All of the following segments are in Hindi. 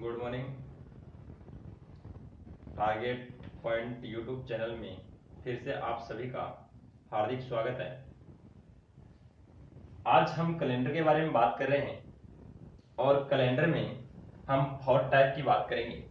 Good morning. Target point YouTube channel में फिर से आप सभी का हार्दिक स्वागत है। आज हम कैलेंडर के बारे में बात कर रहे हैं और कैलेंडर में हम 4 टाइप की बात करेंगे।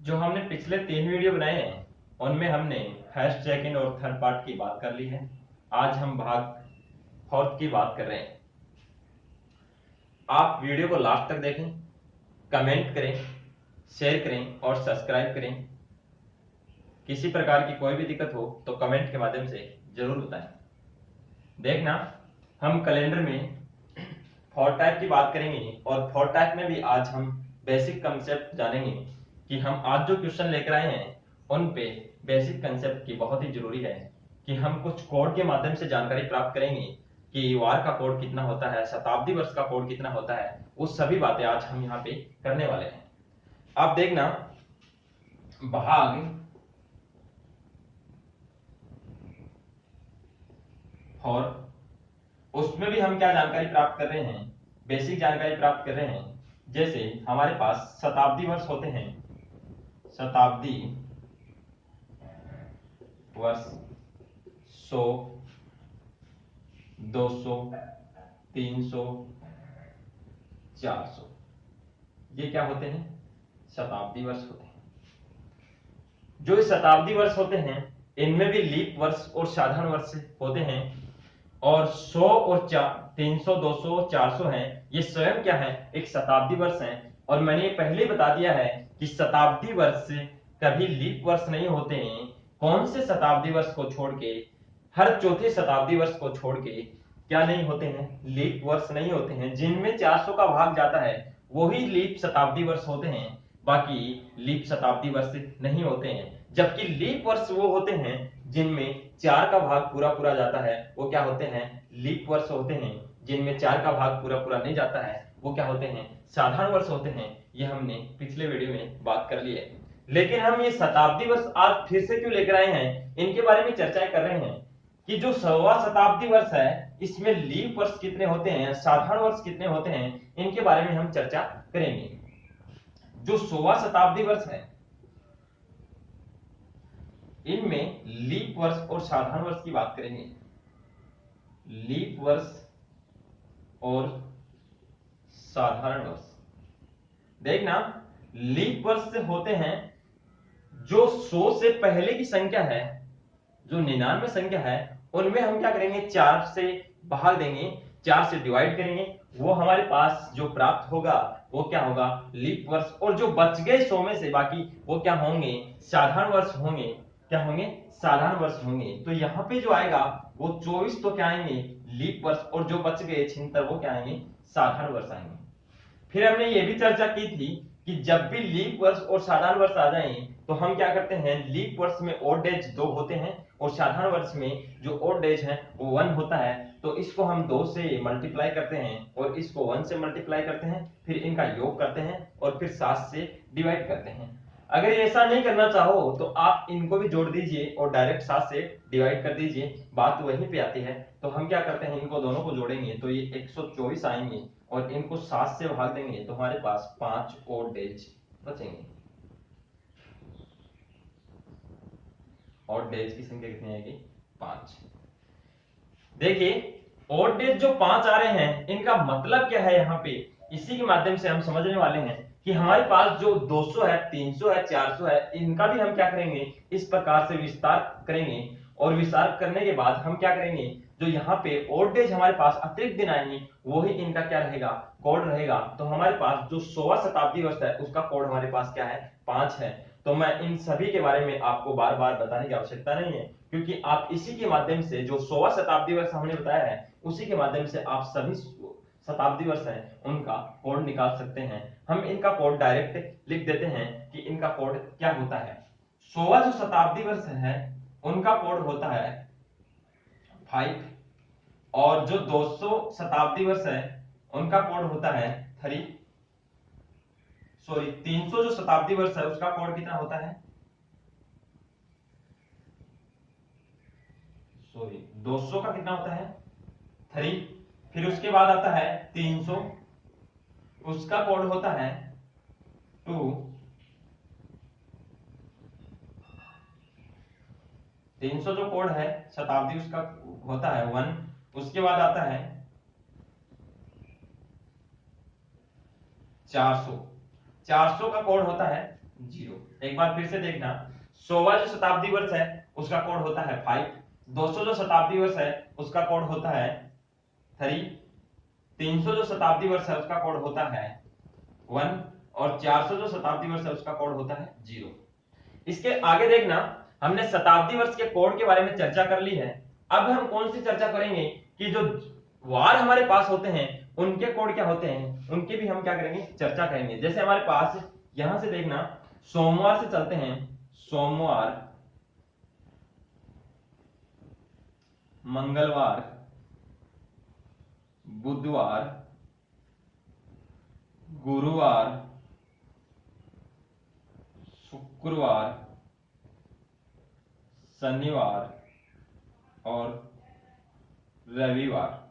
जो हमने पिछले 3 वीडियो बनाए हैं उनमें हमने फर्स्ट, सेकंड और थर्ड पार्ट की बात कर ली है। आज हम भाग 4 की बात कर रहे हैं। आप वीडियो को लास्ट तक देखें, कमेंट करें, शेयर करें और सब्सक्राइब करें। किसी प्रकार की कोई भी दिक्कत हो तो कमेंट के माध्यम से जरूर बताएं। देखना, हम कैलेंडर में 4 टाइप की बात करेंगे और 4 टाइप में भी आज हम बेसिक कंसेप्ट जानेंगे कि हम आज जो क्वेश्चन लेकर आए हैं उन पे बेसिक कंसेप्ट की बहुत ही जरूरी है कि हम कुछ कोड के माध्यम से जानकारी प्राप्त करेंगे कि वार का कोड कितना होता है, शताब्दी वर्ष का कोड कितना होता है। वो सभी बातें आज हम यहाँ पे करने वाले हैं। आप देखना, भाग और उसमें भी हम क्या जानकारी प्राप्त कर रहे हैं, बेसिक जानकारी प्राप्त कर रहे हैं। जैसे हमारे पास शताब्दी वर्ष होते हैं, शताब्दी वर्ष 100, 200, 300, 400, ये क्या होते हैं? शताब्दी वर्ष होते हैं। जो शताब्दी वर्ष होते हैं इनमें भी लीप वर्ष और साधारण वर्ष होते हैं और 100 और 300, 200, 400 हैं, ये स्वयं क्या है? एक शताब्दी वर्ष है। और मैंने ये पहले बता दिया है कि शताब्दी वर्ष कभी लीप वर्ष नहीं होते हैं। कौन से शताब्दी वर्ष को छोड़ के, हर चौथे शताब्दी वर्ष को छोड़ के क्या नहीं होते हैं? लीप वर्ष नहीं होते हैं। जिनमें 400 का भाग जाता है वही लीप शताब्दी वर्ष होते हैं, बाकी लीप शताब्दी वर्ष नहीं होते हैं। जबकि लीप वर्ष वो होते हैं जिनमें 4 का भाग पूरा पूरा जाता है, वो क्या होते हैं? लीप वर्ष होते हैं। जिनमें 4 का भाग पूरा पूरा नहीं जाता है वो क्या होते हैं? साधारण वर्ष होते हैं। ये हमने पिछले वीडियो में बात कर ली है। लेकिन हम ये शताब्दी वर्ष आज फिर से क्यों लेकर आए हैं, इनके बारे में चर्चा कर रहे हैं कि जो 100वां शताब्दी वर्ष है इसमें लीप वर्ष कितने होते हैं, साधारण वर्ष कितने होते हैं, इनके बारे में हम चर्चा करेंगे। जो 100वां शताब्दी वर्ष है इनमें लीप वर्ष और साधारण वर्ष की बात करेंगे। लीप वर्ष और साधारण वर्ष देखना, लीप वर्ष होते हैं जो 100 से पहले की संख्या है, जो 99 संख्या है उनमें हम क्या करेंगे? 4 से भाग देंगे, 4 से डिवाइड करेंगे, वो हमारे पास जो प्राप्त होगा वो क्या होगा? लीप वर्ष। और जो बच गए 100 में से बाकी वो क्या होंगे? साधारण वर्ष होंगे। क्या होंगे? साधारण वर्ष होंगे। तो यहाँ पे जो आएगा वो 24 तो क्या आएंगे? लीप वर्ष। और जो बच गए 76 वो क्या आएंगे? साधारण वर्ष आएंगे। फिर हमने ये भी चर्चा की थी कि जब भी लीप वर्ष और साधारण वर्ष आ जाएं तो हम क्या करते हैं? लीप वर्ष में ओड डेज 2 होते हैं और साधारण वर्ष में जो ओड डेज है वो 1 होता है। तो इसको हम 2 से मल्टीप्लाई करते हैं और इसको 1 से मल्टीप्लाई करते हैं, फिर इनका योग करते हैं और फिर 7 से डिवाइड करते हैं। अगर ऐसा नहीं करना चाहो तो आप इनको भी जोड़ दीजिए और डायरेक्ट 7 से डिवाइड कर दीजिए, बात वहीं पे आती है। तो हम क्या करते हैं? इनको दोनों को जोड़ेंगे तो ये 124 आएंगे और इनको 7 से भाग देंगे तो हमारे पास 5 ओड डेज बचेंगे। ओड डेज की संख्या कितनी आएगी? 5। देखिए, ओड डेज जो 5 आ रहे हैं इनका मतलब क्या है यहाँ पे, इसी के माध्यम से हम समझने वाले हैं कि हमारे पास जो 200 है, 300 है, 400 है, इनका भी हम क्या करेंगे? इस प्रकार से विस्तार करेंगे और विस्तार करने के बाद हम क्या करेंगे? जो यहाँ पे ओड डेज हमारे पास अतिरिक्त दिन आएंगे वही इनका क्या रहेगा? कोड रहेगा। तो हमारे पास जो 100वां शताब्दी वर्ष है उसका कोड हमारे पास क्या है? 5 है। तो मैं इन सभी के बारे में आपको बार बार बताने की आवश्यकता नहीं है, क्योंकि आप इसी के माध्यम से जो 100वां शताब्दी वर्ष हमने बताया है उसी के माध्यम से आप सभी शताब्दी वर्ष है उनका कोड निकाल सकते हैं। हम इनका कोड डायरेक्ट लिख देते हैं कि इनका कोड क्या होता है। 100वां जो शताब्दी वर्ष है उनका कोड होता है 5 और जो 200 शताब्दी वर्ष है उनका कोड होता है 3। 300 जो शताब्दी वर्ष है उसका कोड कितना होता है? 200 का कितना होता है? 3। फिर उसके बाद आता है 300, उसका कोड होता है 2 300 जो कोड है शताब्दी उसका होता है 1, उसके बाद आता है 400 का कोड होता है 0। एक बार फिर से देखना, 100वां जो शताब्दी वर्ष है उसका कोड होता है 5, 200 जो शताब्दी वर्ष है उसका कोड होता है 3, 300 जो शताब्दी वर्ष है उसका कोड होता है 1 और 400 जो शताब्दी वर्ष है उसका कोड होता है 0। इसके आगे देखना, हमने शताब्दी वर्ष के कोड के बारे में चर्चा कर ली है। अब हम कौन सी चर्चा करेंगे कि जो वार हमारे पास होते हैं उनके कोड क्या होते हैं, उनकी भी हम क्या करेंगे, चर्चा करेंगे। जैसे हमारे पास यहां से देखना, सोमवार से चलते हैं, सोमवार, मंगलवार, बुधवार, गुरुवार, शुक्रवार, शनिवार और रविवार।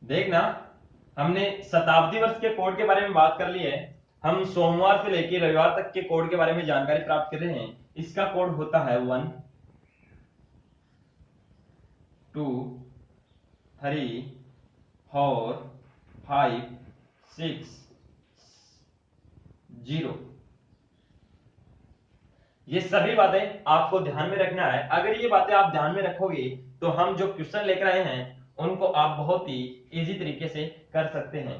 देखना, हमने शताब्दी वर्ष के कोड के बारे में बात कर ली है। हम सोमवार से लेकर रविवार तक के कोड के बारे में जानकारी प्राप्त कर रहे हैं। इसका कोड होता है 1, 2, 3, 4, 5, 6, 0। ये सभी बातें आपको ध्यान में रखना है। अगर ये बातें आप ध्यान में रखोगे तो हम जो क्वेश्चन लेकर आए हैं उनको आप बहुत ही इजी तरीके से कर सकते हैं।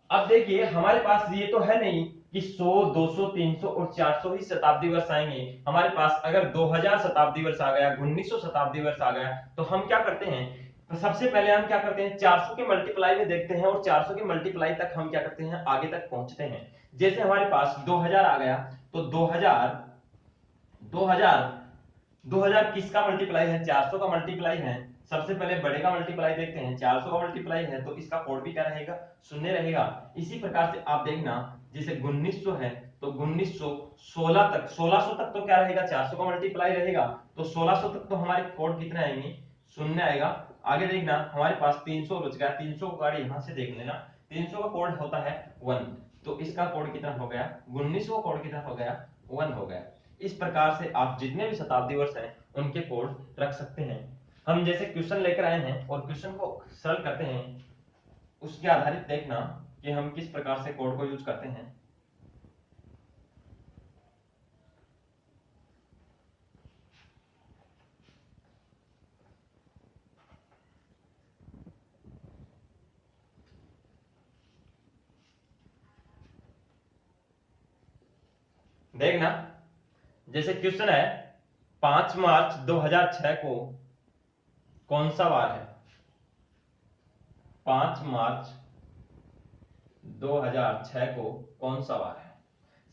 अब देखिए, हमारे पास ये तो है नहीं कि 100, 200, 300 और 400 ही शताब्दी वर्ष आएंगे। हमारे पास अगर 2000 शताब्दी वर्ष आ गया, 1900 शताब्दी वर्ष आ गया, तो हम क्या करते हैं, तो सबसे पहले हम क्या करते हैं, 400 के मल्टीप्लाई में देखते हैं और 400 के मल्टीप्लाई तक हम क्या करते हैं, आगे तक पहुंचते हैं। जैसे हमारे पास 2000 आ गया तो 2000 किसका मल्टीप्लाई है, 400 का मल्टीप्लाई है। सबसे पहले बड़े का मल्टीप्लाई देखते हैं, 400 का मल्टीप्लाई है तो इसका कोड भी क्या रहेगा, 0 रहेगा। इसी प्रकार से आप देखना, जैसे 1900 है तो 1900 16 तक, 1600 तक तो क्या रहेगा, 400 का मल्टीप्लाई रहेगा, तो 1600 तक तो हमारे कोड कितने आएंगे, 0 आएगा। आगे देखना, हमारे पास 300 बच गया, 300 का यहां से देख लेना, 300 का कोड होता है 1, तो इसका कोड कितना हो गया, 1900 का कोड कितना हो गया, 1 हो गया। इस प्रकार से आप जितने भी शताब्दी वर्ष हैं उनके कोड रख सकते हैं। हम जैसे क्वेश्चन लेकर आए हैं और क्वेश्चन को सरल करते हैं, उसके आधारित देखना कि हम किस प्रकार से कोड को यूज करते हैं। देखना, जैसे क्वेश्चन है 5 मार्च 2006 को कौन सा वार है, 5 मार्च 2006 को कौन सा वार है।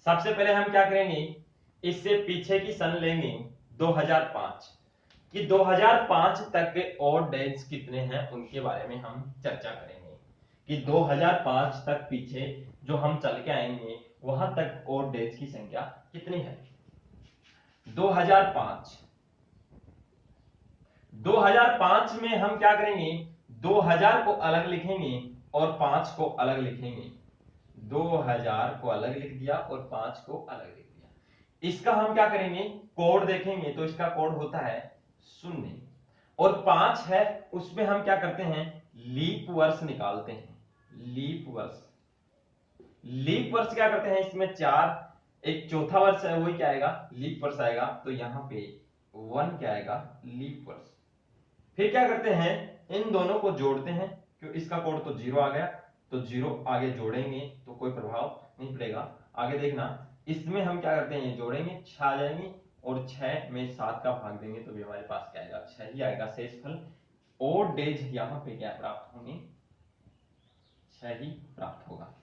सबसे पहले हम क्या करेंगे, इससे पीछे की सन लेंगे 2005 कि 2005 तक के और डेज कितने हैं उनके बारे में हम चर्चा करेंगे कि 2005 तक पीछे जो हम चल के आएंगे वहां तक और डेज की संख्या कितनी है। 2005 में हम क्या करेंगे, 2000 को अलग लिखेंगे और 5 को अलग लिखेंगे। 2000 को अलग लिख दिया और 5 को अलग लिख दिया। इसका हम क्या करेंगे, कोड देखेंगे तो इसका कोड होता है 0 और 5 है उसमें हम क्या करते हैं, लीप वर्ष निकालते हैं। लीप वर्ष क्या करते हैं, इसमें 4, एक चौथा वर्ष है वही क्या आएगा, लीप वर्ष आएगा, तो यहां पे 1 क्या आएगा, लीप वर्ष। फिर क्या करते हैं, इन दोनों को जोड़ते हैं, क्यों इसका कोड तो 0 आ गया, तो 0 आगे जोड़ेंगे तो कोई प्रभाव नहीं पड़ेगा। आगे देखना, इसमें हम क्या करते हैं, जोड़ेंगे 6 आ जाएंगे और 6 में 7 का भाग देंगे तो भी हमारे पास क्या आएगा, 6 ही आएगा शेषफल। और डेज यहां पे क्या प्राप्त होंगे, 6 ही प्राप्त होगा।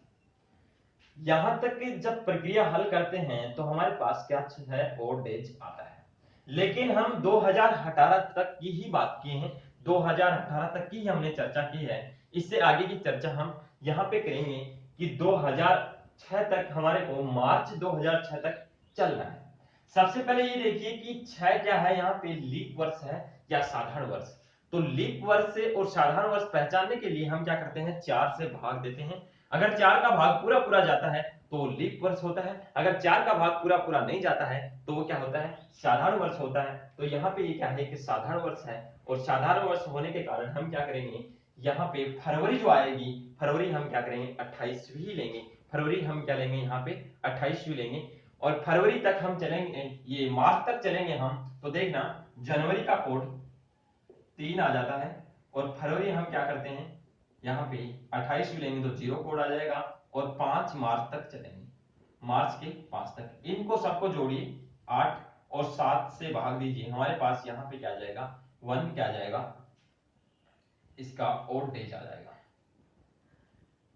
यहां तक कि जब प्रक्रिया हल करते हैं तो हमारे पास क्या है, और डेज आता है। लेकिन हम 2018 तक की ही बात की है, 2018 तक की हमने चर्चा की है। इससे आगे की चर्चा हम यहां पे करेंगे कि 2006 तक हमारे को मार्च 2006 तक चलना है। सबसे पहले ये देखिए कि 6 क्या है, यहाँ पे लीप वर्ष है या साधारण वर्ष। तो लीप वर्ष से और साधारण वर्ष पहचानने के लिए हम क्या करते हैं, 4 से भाग देते हैं अगर 4 का भाग पूरा पूरा जाता है तो लीप वर्ष होता है, अगर 4 का भाग पूरा पूरा नहीं जाता है तो वो क्या होता है, साधारण वर्ष होता है। तो यहाँ पे ये क्या है कि साधारण वर्ष है, और साधारण वर्ष होने के कारण हम क्या करेंगे, यहाँ पे फरवरी जो आएगी, फरवरी हम क्या करेंगे 28वीं लेंगे, फरवरी हम क्या लेंगे यहाँ पे 28वीं लेंगे, और फरवरी तक हम चलेंगे, ये मार्च तक चलेंगे हम, तो देखना जनवरी का कोड 3 आ जाता है, और फरवरी हम क्या करते हैं यहाँ पे 28 भी लेंगे तो 0 कोड आ जाएगा, और 5 मार्च तक चलेंगे, मार्च के 5 तक। इनको सबको जोड़िए 8 और 7 से भाग दीजिए, हमारे पास यहाँ पे क्या आ जाएगा 1 क्या आ जाएगा, इसका ओड डेज आ जाएगा।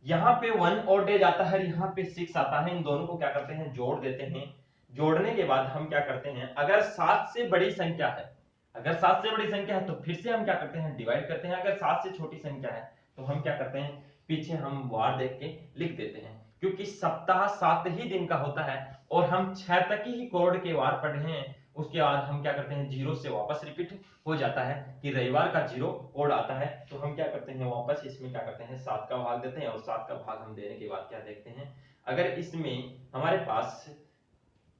यहाँ पे 1 ओड डेज आता है, यहाँ पे 6 आता है, इन दोनों को क्या करते हैं जोड़ देते हैं। जोड़ने के बाद हम क्या करते हैं, अगर 7 से बड़ी संख्या है, अगर 7 से बड़ी संख्या है तो फिर से हम क्या करते हैं डिवाइड करते हैं, अगर 7 से छोटी संख्या है तो हम क्या करते हैं पीछे हम वार देख के लिख देते हैं, क्योंकि सप्ताह 7 ही दिन का होता है और हम 6 तक ही कोड के वार पढ़े हैं, उसके बाद हम क्या करते हैं 0 से वापस रिपीट हो जाता है कि रविवार का 0 कोड आता है, तो हम क्या करते हैं वापस इसमें क्या करते हैं 7 का भाग देते हैं, और 7 का भाग हम देने के बाद क्या देखते हैं, अगर इसमें हमारे पास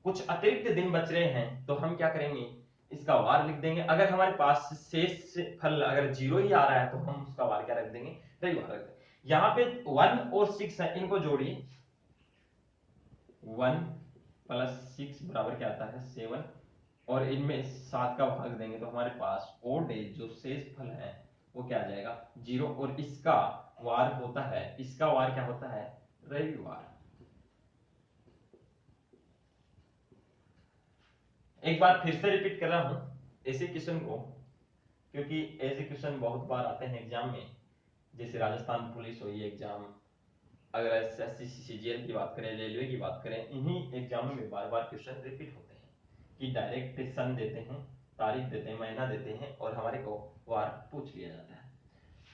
कुछ अतिरिक्त दिन बच रहे हैं तो हम क्या करेंगे इसका वार लिख देंगे, अगर हमारे पास शेष फल अगर 0 ही आ रहा है तो हम उसका वार क्या रख देंगे, रविवार रख देंगे। यहाँ पे 1 और 6 है, इनको जोड़िए, 1 प्लस 6 बराबर क्या आता है 7, और इनमें 7 का भाग देंगे तो हमारे पास ओड डेज जो शेष फल है वो क्या आ जाएगा 0, और इसका वार होता है, इसका वार क्या होता है रविवार। एक बार फिर से रिपीट कर रहा हूं ऐसे क्वेश्चन को, क्योंकि ऐसे क्वेश्चन बहुत बार आते हैं एग्जाम में, जैसे राजस्थान पुलिस हो ये एग्जाम, अगर एसएससी सीजीएल की बात करें, रेलवे की बात करें, इन्हीं एग्जामों में बार बार क्वेश्चन रिपीट होते हैं कि डायरेक्ट सन देते हैं, तारीख देते हैं, महीना देते हैं, और हमारे को वार पूछ लिया जाता है।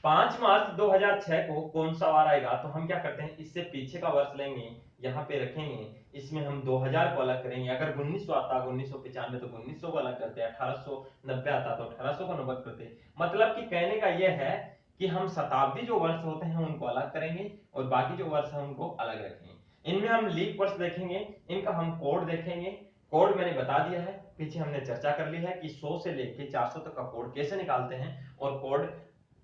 5 मार्च 2006 को कौन सा वार आएगा, तो हम क्या करते हैं इससे पीछे का वर्ष लेंगे, यहाँ पे रखेंगे, इसमें हम 2000 को अलग करेंगे, अगर 1900 आता 1995 तो 1900 को अलग करते, 1890 आता तो 1800 को अलग करते। मतलब कि कहने का यह है कि हम शताब्दी जो वर्ष होते हैं उनको अलग करेंगे और बाकी जो वर्ष है उनको अलग रखेंगे। इनमें हम लीप वर्ष देखेंगे, इनका हम कोड देखेंगे, कोड मैंने बता दिया है, पीछे हमने चर्चा कर ली है कि 100 से लेके 400 तक का कोड कैसे निकालते हैं, और कोड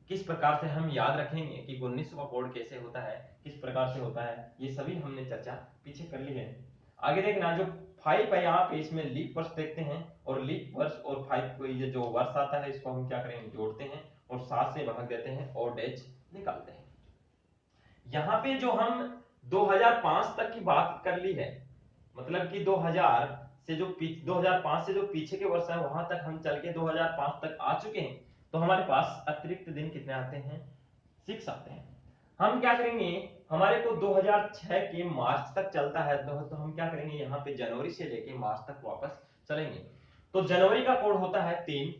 किस प्रकार से हम याद रखेंगे कि 1900 का कोड कैसे होता है, किस प्रकार से होता है, ये सभी हमने चर्चा पीछे कर ली है। आगे देखना जो 5 है यहाँ पे इसमें लीप वर्ष देखते हैं, और लीप वर्ष और 5 को ये जो वर्ष आता है इसको हम क्या करेंगे जोड़ते हैं और 7 से भाग देते हैं और डेज निकालते हैं। यहाँ पे जो हम 2005 तक की बात कर ली है, मतलब कि 2000 से जो 2005 से जो पीछे के वर्ष है वहां तक हम चल के 2005 तक आ चुके हैं, तो हमारे पास अतिरिक्त दिन कितने आते हैं 6 आते हैं। हम क्या करेंगे, हमारे को 2006 के मार्च तक चलता है, तो हम क्या करेंगे यहाँ पे जनवरी से लेके मार्च तक वापस चलेंगे। तो जनवरी का कोड होता है 3,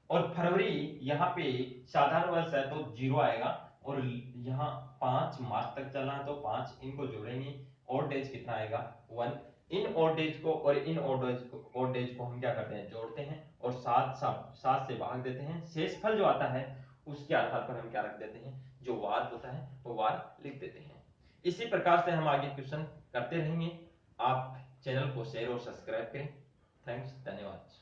और फरवरी यहाँ पे साधारण वर्ष है तो 0 आएगा, और यहाँ 5 मार्च तक चलना है तो 5, इनको जोड़ेंगे, और डेज कितना आएगा 1, इन ऑड डेज को और इन ऑड डेज को हम क्या करते हैं जोड़ते हैं और 7 से भाग देते हैं, शेष फल जो आता है उसके आधार पर हम क्या रख देते हैं, जो वार होता है वो वार लिख देते हैं। इसी प्रकार से हम आगे क्वेश्चन करते रहेंगे। आप चैनल को शेयर और सब्सक्राइब करें। थैंक्स, धन्यवाद।